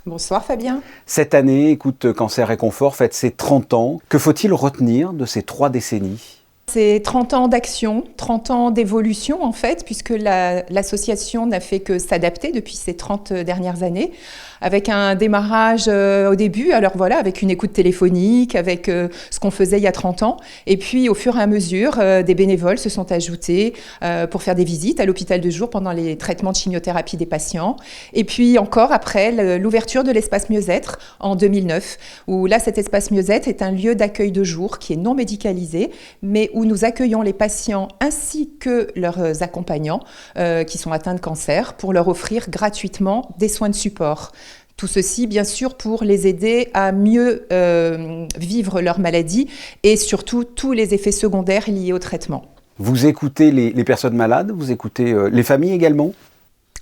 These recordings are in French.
Bonsoir Fabien. Cette année, Écoute Cancer Réconfort fête ses 30 ans. Que faut-il retenir de ces 3 décennies ? C'est 30 ans d'action, 30 ans d'évolution en fait, puisque l'association n'a fait que s'adapter depuis ces 30 dernières années, avec un démarrage au début, alors voilà, avec une écoute téléphonique, avec ce qu'on faisait il y a 30 ans. Et puis au fur et à mesure, des bénévoles se sont ajoutés pour faire des visites à l'hôpital de jour pendant les traitements de chimiothérapie des patients. Et puis encore après, l'ouverture de l'espace mieux-être en 2009, où là, cet espace mieux-être est un lieu d'accueil de jour qui est non médicalisé, mais où nous accueillons les patients ainsi que leurs accompagnants qui sont atteints de cancer pour leur offrir gratuitement des soins de support. Tout ceci, bien sûr, pour les aider à mieux vivre leur maladie et surtout tous les effets secondaires liés au traitement. Vous écoutez les personnes malades, vous écoutez les familles également ?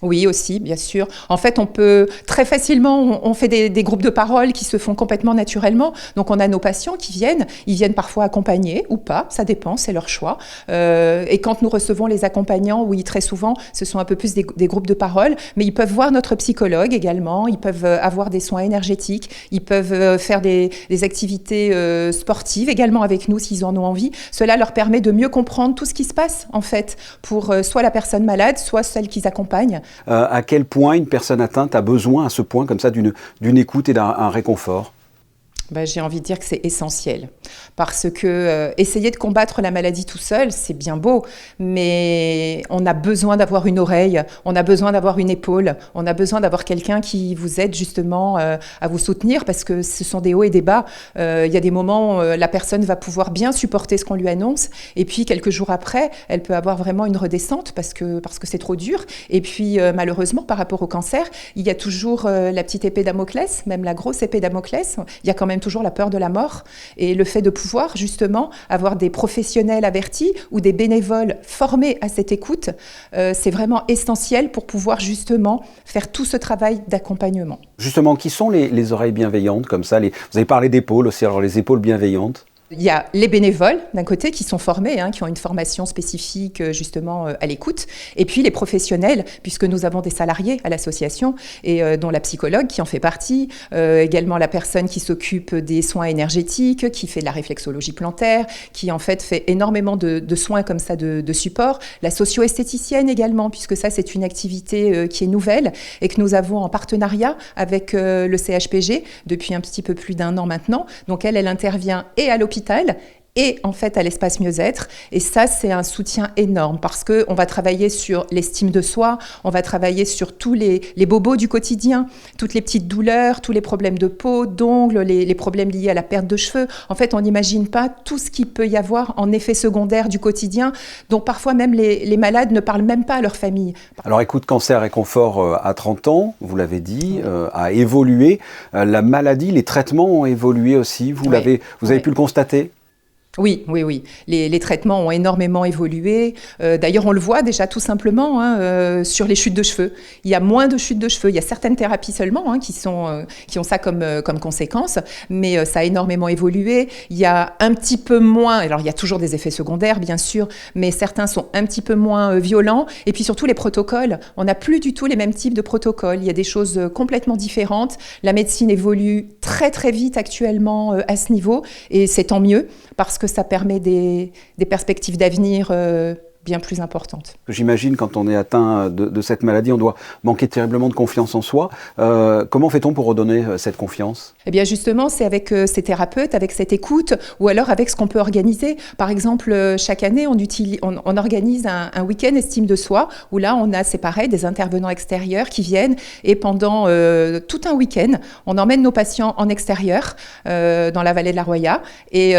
Oui, aussi, bien sûr. En fait, on peut très facilement, on fait des groupes de parole qui se font complètement naturellement. Donc, on a nos patients qui viennent, ils viennent parfois accompagnés ou pas, ça dépend, c'est leur choix. Et quand nous recevons les accompagnants, oui, très souvent, ce sont un peu plus des groupes de parole, mais ils peuvent voir notre psychologue également, ils peuvent avoir des soins énergétiques, ils peuvent faire des activités sportives également avec nous s'ils en ont envie. Cela leur permet de mieux comprendre tout ce qui se passe, en fait, pour soit la personne malade, soit celle qu'ils accompagnent. À quel point une personne atteinte a besoin à ce point comme ça d'une écoute et d'un réconfort ? J'ai envie de dire que c'est essentiel parce que essayer de combattre la maladie tout seul, c'est bien beau, mais on a besoin d'avoir une oreille, on a besoin d'avoir une épaule, on a besoin d'avoir quelqu'un qui vous aide justement à vous soutenir parce que ce sont des hauts et des bas. Il y a des moments où la personne va pouvoir bien supporter ce qu'on lui annonce et puis quelques jours après, elle peut avoir vraiment une redescente parce que c'est trop dur. Et puis malheureusement, par rapport au cancer, il y a toujours la petite épée Damoclès, même la grosse épée Damoclès. Il y a quand même toujours la peur de la mort et le fait de pouvoir justement avoir des professionnels avertis ou des bénévoles formés à cette écoute, c'est vraiment essentiel pour pouvoir justement faire tout ce travail d'accompagnement. Justement, qui sont les oreilles bienveillantes comme ça vous avez parlé d'épaules aussi, alors les épaules bienveillantes. Il y a les bénévoles, d'un côté, qui sont formés, qui ont une formation spécifique justement à l'écoute, et puis les professionnels, puisque nous avons des salariés à l'association, et dont la psychologue qui en fait partie, également la personne qui s'occupe des soins énergétiques, qui fait de la réflexologie plantaire, qui en fait fait énormément de soins comme ça de support, la socio-esthéticienne également, puisque ça c'est une activité qui est nouvelle et que nous avons en partenariat avec le CHPG depuis un petit peu plus d'1 an maintenant. Donc elle intervient et à l'hôpital et en fait à l'espace mieux-être. Et ça, c'est un soutien énorme parce qu'on va travailler sur l'estime de soi, on va travailler sur tous les bobos du quotidien, toutes les petites douleurs, tous les problèmes de peau, d'ongles, les problèmes liés à la perte de cheveux. En fait, on n'imagine pas tout ce qu'il peut y avoir en effet secondaire du quotidien, dont parfois même les malades ne parlent même pas à leur famille. Alors Écoute Cancer Réconfort à 30 ans, vous l'avez dit, a évolué. La maladie, les traitements ont évolué aussi, vous avez pu le constater ? Oui. Les traitements ont énormément évolué. D'ailleurs, on le voit déjà tout simplement sur les chutes de cheveux. Il y a moins de chutes de cheveux. Il y a certaines thérapies seulement qui ont ça comme conséquence, mais ça a énormément évolué. Il y a un petit peu moins, alors il y a toujours des effets secondaires bien sûr, mais certains sont un petit peu moins violents. Et puis surtout les protocoles. On n'a plus du tout les mêmes types de protocoles. Il y a des choses complètement différentes. La médecine évolue très très vite actuellement à ce niveau et c'est tant mieux parce que ça permet des perspectives d'avenir bien plus importantes. J'imagine quand on est atteint de cette maladie, on doit manquer terriblement de confiance en soi. Comment fait-on pour redonner cette confiance ? Eh bien justement, c'est avec ces thérapeutes, avec cette écoute, ou alors avec ce qu'on peut organiser. Par exemple, chaque année, on organise un week-end estime de soi, où là, on a, c'est pareil, des intervenants extérieurs qui viennent, et pendant tout un week-end, on emmène nos patients en extérieur, dans la vallée de la Roya, et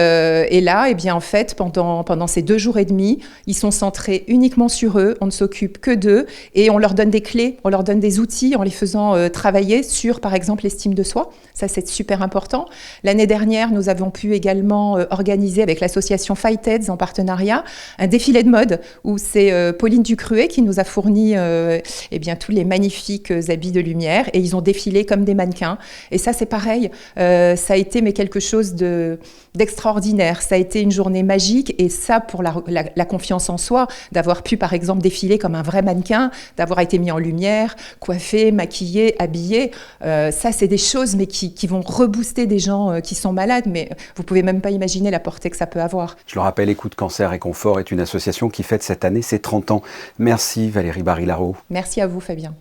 là, eh bien, en fait, pendant ces 2 jours et demi, ils sont centrés uniquement sur eux, on ne s'occupe que d'eux et on leur donne des clés, on leur donne des outils en les faisant travailler sur, par exemple, l'estime de soi. Ça, c'est super important. L'année dernière, nous avons pu également organiser avec l'association Fightheads en partenariat un défilé de mode où c'est Pauline Ducruet qui nous a fourni tous les magnifiques habits de lumière et ils ont défilé comme des mannequins. Et ça, c'est pareil. Ça a été quelque chose d'extraordinaire. Ça a été une journée magique et ça, pour la confiance en soi, d'avoir pu par exemple défiler comme un vrai mannequin, d'avoir été mis en lumière, coiffé, maquillé, habillé. Ça, c'est des choses mais qui vont rebooster des gens qui sont malades, mais vous pouvez même pas imaginer la portée que ça peut avoir. Je le rappelle, Écoute Cancer et Confort est une association qui fête cette année ses 30 ans. Merci Valérie Barry-Larraud. Merci à vous Fabien.